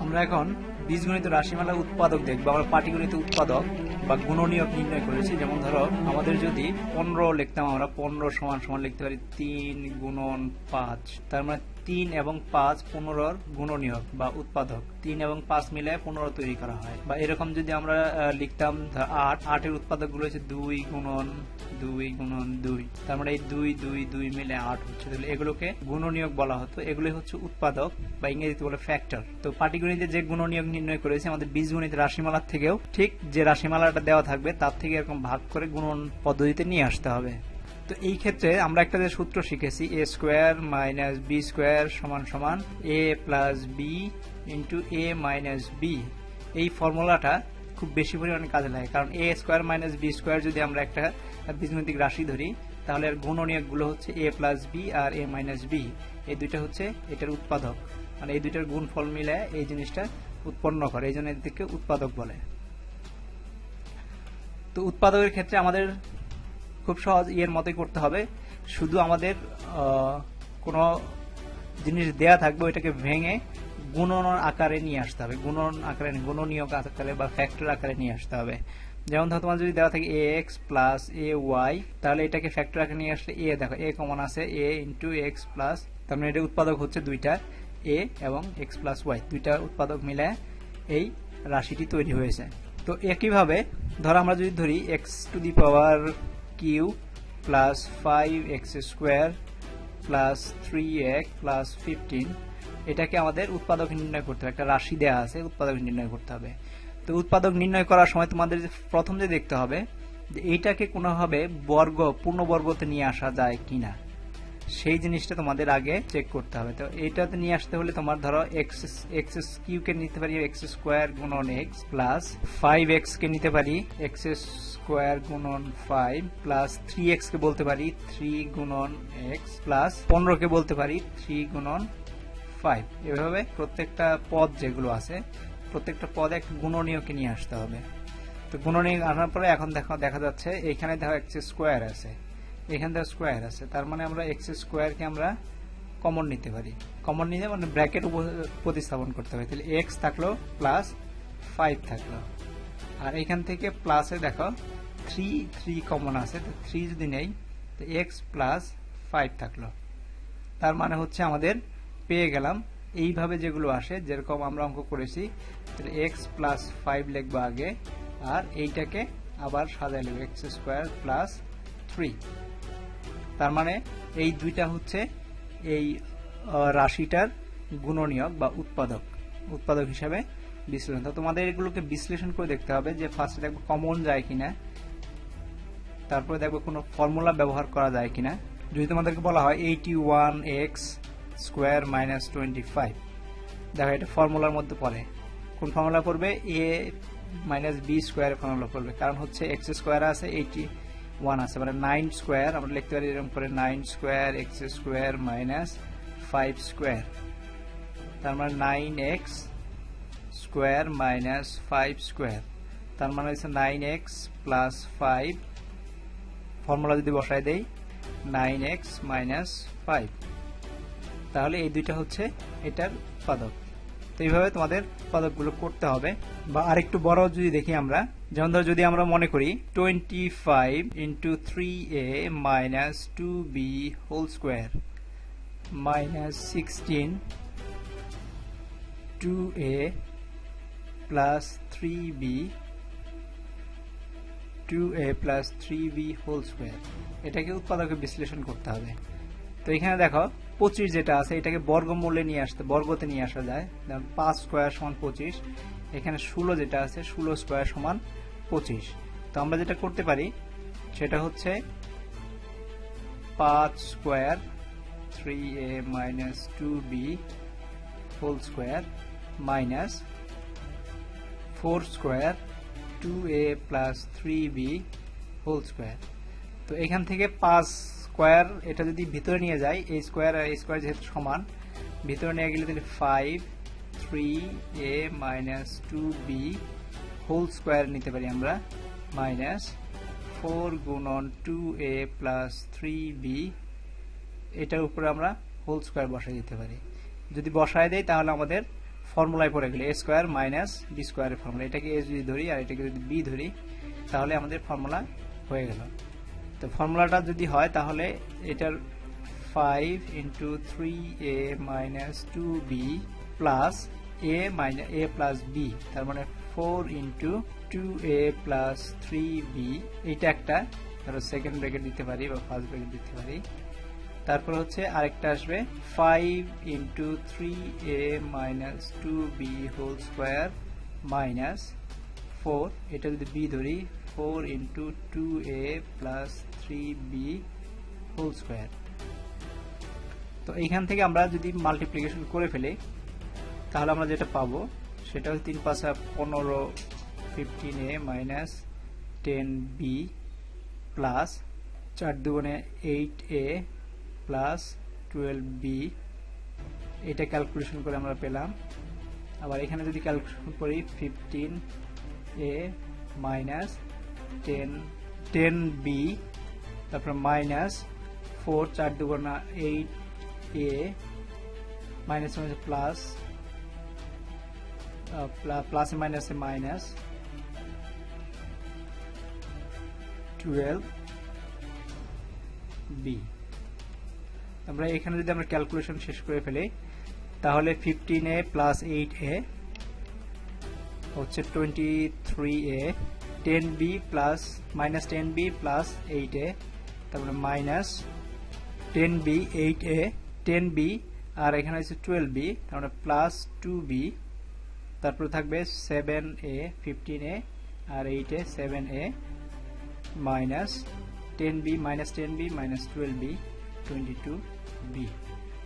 আমরা এখন বীজগণিত রাশিমালা উৎপাদক দেখব। আমরা পাটিগণিত উৎপাদক বা গুণনীয়ক নির্ণয় করেছি। যেমন ধরো আমাদের যদি 15 লিখতাম, আমরা 15 সমান সমান লিখতে পারি 3 গুণন 5। তার মানে 3 এবং 5 15 গুণনীয়ক বা উৎপাদক। 3 এবং 5 মিলে 15 তৈরি করা হয়। বা এরকম যদি আমরা লিখতাম 8 এর উৎপাদক গুলো হচ্ছে 2 গুণন 2। তার মানে এই 2 2 2 মিলে 8 হচ্ছে। তাহলে এগুলোকে গুণনীয়ক বলা হতো। এগুলো হচ্ছে উৎপাদক বা ইংরেজিতে বলে ফ্যাক্টর। তো পাটিগণিতে যে গুণনীয়ক নির্ণয় করেছে আমাদের বীজগণিত রাশিমালার থেকেও ঠিক যে রাশিমালাটা দেওয়া থাকবে তার থেকে এরকম ভাগ করে গুণন পদ্ধতিতে নিয়ে আসতে হবে। তো এই ক্ষেত্রে আমরা একটা যে সূত্র শিখেছি, a square minus B square সমান সমান a plus B into a minus B. এই ফর্মুলাটা খুব বেশি পরিমাণে কাজে লাগে, কারণ a square minus B square যদি আমরা একটা বীজগণিতিক রাশি ধরি তাহলে এর গুণনীয়কগুলো হচ্ছে a প্লাস বি আর a মাইনাস বি। এই দুইটা হচ্ছে এটার উৎপাদক, মানে এই দুইটার গুণফল মিলে এই জিনিসটা উৎপন্ন করে, এই জন্য এদেরকে উৎপাদক বলে। তো উৎপাদকের ক্ষেত্রে আমাদের খুব সহজ এর মতোই করতে হবে। শুধু আমাদের কোনো জিনিস দেয়া থাকবে ওইটাকে ভেঙে গুণন আকারে নিয়ে আসতে হবে, গুণন আকারে, গুণনীয়ক আকারে বা ফ্যাক্টর আকারে নিয়ে আসতে হবে। যেমন ধরো তোমার যদি দেওয়া থাকে ax প্লাস a y, তাহলে এটাকে ফ্যাক্টর আকারে নিয়ে আসলে a, দেখো a কমন আছে, a ইন্টু এক্স প্লাস, তার মানে এটা উৎপাদক হচ্ছে দুইটা a এবং x প্লাস y, দুইটা উৎপাদক মিলে এই রাশিটি তৈরি হয়েছে। তো একইভাবে ধরো আমরা যদি ধরি x to the power Q plus 5x square plus 3x plus 15, এটাকে আমাদের উৎপাদক নির্ণয় করতে হবে। একটা রাশি দেয়া আছে, উৎপাদক নির্ণয় করতে হবে। তো উৎপাদক নির্ণয় করার সময় তোমাদের প্রথম যে দেখতে হবে যে এইটাকে কোনোভাবে পূর্ণবর্গতে নিয়ে আসা যায় কিনা, সেই জিনিসটা তোমাদের আগে চেক করতে হবে। তো এইটাতে নিয়ে আসতে হলে তোমার ধরো এক্স কিউ কে নিতে পারি এক্স স্কোয়ার গুণন এক্স প্লাস 5x কে নিতে পারি এক্স স্কোয়ার গুণন 5 প্লাস 3x কে বলতে পারি 3 গুণন এক্স প্লাস 15 কে বলতে পারি 3 গুণন 5। এভাবে প্রত্যেকটা পদ যেগুলো আছে প্রত্যেকটা পদ এক গুণনীয়কে নিয়ে আসতে হবে। তো গুণনীয়ক আনার পরে এখন দেখা যাচ্ছে এইখানে দেখো এক্স স্কোয়ার আছে, এখানে দেখো স্কোয়ার আছে, তার মানে আমরা এক্স স্কোয়ারকে আমরা কমন নিতে পারি। কমন নিতে মানে ব্র্যাকেট প্রতিস্থাপন করতে হবে। তাহলে এক্স থাকলো প্লাস 5 থাকলো, আর এখান থেকে প্লাসে দেখো 3 কমন আছে, তো 3 যদি নেই তো এক্স প্লাস 5 থাকলো। তার মানে হচ্ছে আমাদের পেয়ে গেলাম এইভাবে যেগুলো আসে, যেরকম আমরা অঙ্ক করেছি, এক্স প্লাস 5 লিখবো আগে, আর এইটাকে আবার সাজাই লিখবো এক্স স্কোয়ার প্লাস 3। তার মানে এই দুইটা হচ্ছে এই রাশিটার গুণনীয়ক বা উৎপাদক হিসাবে বিশ্লেষণ। তো তোমাদের এগুলোকে বিশ্লেষণ করে দেখতে হবে যে ফার্স্টে দেখবো কমন যায় কিনা, তারপরে দেখবো কোনো ফর্মুলা ব্যবহার করা যায় কিনা। যদি তোমাদেরকে বলা হয় 81x স্কোয়ার মাইনাস 25, দেখো এটা ফর্মুলার মধ্যে পড়ে। কোন ফর্মুলা পড়বে? a minus B square formula পড়বে, কারণ হচ্ছে এক্স স্কোয়ার আছে 81 আছে, মানে 9 স্কোয়ার আমরা লিখতে পারি এরকম করে 9 square x square minus 5 square, তার মানে 9x স্কোয়ার মাইনাস 5 স্কোয়ার, তার মানে হচ্ছে 9x প্লাস 5। ফর্মুলা যদি বসাই দেই 9x মাইনাস 5, তাহলে এই দুইটা হচ্ছে এটার উৎপাদক। তো এইভাবে তোমাদের উৎপাদকগুলো করতে হবে। বা আরেকটু বড় যদি দেখি আমরা, যেমন ধরো যদি আমরা মনে করি 25 into 3a minus 2b whole square minus 16 2a plus 3b 2a plus 3b whole square, এটাকে উৎপাদকে বিশ্লেষণ করতে হবে। তো এখানে দেখো 25 যেটা আছে এটাকে বর্গমূলে নিয়ে আসতে, বর্গতে নিয়ে আসা যায়। 5 স্কোয়ার সমান 25, এখানে 16 যেটা আছে 16 স্কোয়ার সমান 25। তো আমরা যেটা করতে পারি সেটা হচ্ছে 5 square 3a minus 2b whole square minus 4 square 2a plus 3b whole square. তো এখান থেকে 5 স্কোয়ার এটা যদি ভিতরে নিয়ে যায়, এই স্কোয়ার আর এই স্কোয়ার যেহেতু সমান, ভিতরে নিয়ে গেলে তাহলে 5 3a minus 2b whole square নিতে পারি আমরা, মাইনাস 4 গুণন 2a প্লাস 3b, এটার উপরে আমরা হোল স্কোয়ার বসাই দিতে পারি। যদি বসায় দেই তাহলে আমাদের ফর্মুলায় পড়ে গেলে a স্কোয়ার মাইনাস b স্কোয়ারের ফর্মুলা, এটাকে a যদি ধরি আর এটাকে যদি b ধরি তাহলে আমাদের ফর্মুলা হয়ে গেল। তো ফর্মুলাটা যদি হয় তাহলে এটার 5 into 3a minus 2b plus a plus b, তার মানে 4 ইন্টু 2a প্লাস 3b, এইটা একটা ধরো সেকেন্ড ব্র্যাকেট দিতে পারি বা ফার্স্ট ব্র্যাকেট দিতে পারি। তারপর হচ্ছে আরেকটা আসবে 5 into 3a minus 2b whole square minus 4, এটা যদি b ধরি 4 into 2a plus 3b whole square. তো এইখান থেকে আমরা যদি মাল্টিপ্লিকেশন করে ফেলি তাহলে আমরা যেটা পাবো সেটা হচ্ছে 3 5 15 15a মাইনাস 10b প্লাস 4 দুগুণে 8a প্লাস 12b, এটা ক্যালকুলেশন করে আমরা পেলাম। আবার এখানে যদি ক্যালকুলেশন করি 15a মাইনাস 10b, তারপর মাইনাস 4 4 দুগুণা 8a মাইনাস প্লাস প্লাস মাইনাসে মাইনাস 12b। আমরা এখানে যদি আমরা ক্যালকুলেশন শেষ করে ফেলি তাহলে 15a প্লাস 8a হচ্ছে 23a, 10b plus minus 10b plus 8a, তারপরে মাইনাস 10b 8a 10b আর এখানে হচ্ছে 12b, তারপরে প্লাস 2b, তারপরে থাকবে 7a 15a আর 8a 7a minus 10b minus 10b minus 12b 22b।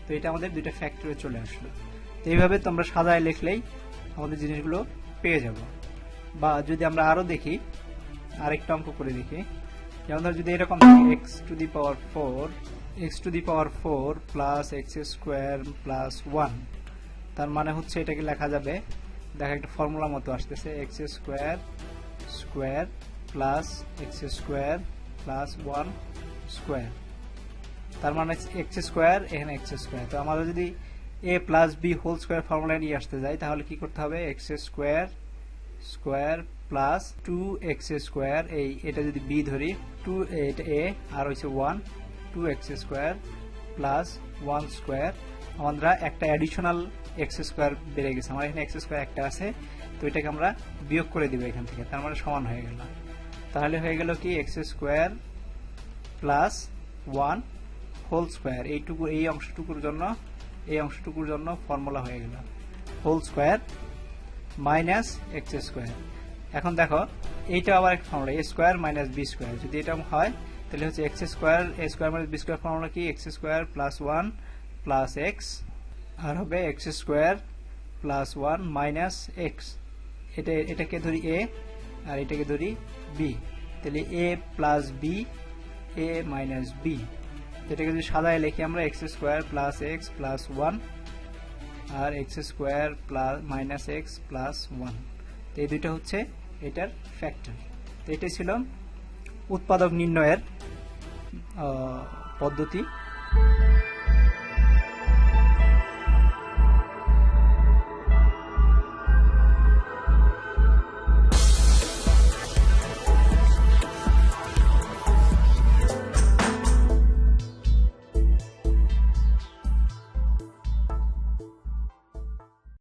তো এটা আমাদের দুইটা ফ্যাক্টরে চলে আসলো। তো এইভাবে তোমরা সাজায় লিখলেই আমাদের জিনিসগুলো পেয়ে যাব। বা যদি আমরা আরো দেখি আরেকটা অঙ্ক করে দেখি, যেমন ধর যদি এরকম x to the power 4 plus X square plus 1, তার মানে হচ্ছে এটাকে লেখা যাবে, দেখা একটা ফর্মুলা মতো আসতেছে X square square plus X square plus 1 square, তার মানে এক্স স্কোয়ার এখানে এক্স স্কোয়ার। তো আমরা যদি a plus B whole square formula নিয়ে আসতে যাই তাহলে কি করতে হবে, x square square plus 2x square, এটা যদি b ধরি 2 এটা a আর হচ্ছে 1 2x স্কোয়ার প্লাস 1 স্কোয়ার, আমরা একটা অ্যাডিশনাল x স্কোয়ার বেড়ে গেছে, আমার এখানে x স্কোয়ার একটা আছে, তো এটাকে আমরা বিয়োগ করে দিব এখান থেকে, তার মানে সমান হয়ে গেল। তাহলে হয়ে গেল কি x square plus 1 whole square, এই অংশটুকুর জন্য ফর্মুলা হয়ে গেল whole square minus x square. এখন দেখো এইটা আবার একটা formula a square minus B square, যদি এটা হয় তাহলে হচ্ছে x square a square minus B square formula কি x square plus 1 plus x আর হবে x square plus 1 minus x, এটাকে ধরি a আর এটাকে ধরি b, তাহলে a plus B a minus b, এটাকে যদি সাদায় লিখি আমরা x square plus x plus 1 আর x square plus minus x plus 1, তো এই দুইটা হচ্ছে এটার ফ্যাক্টর। তো এটাই ছিল উৎপাদক নির্ণয়ের পদ্ধতি।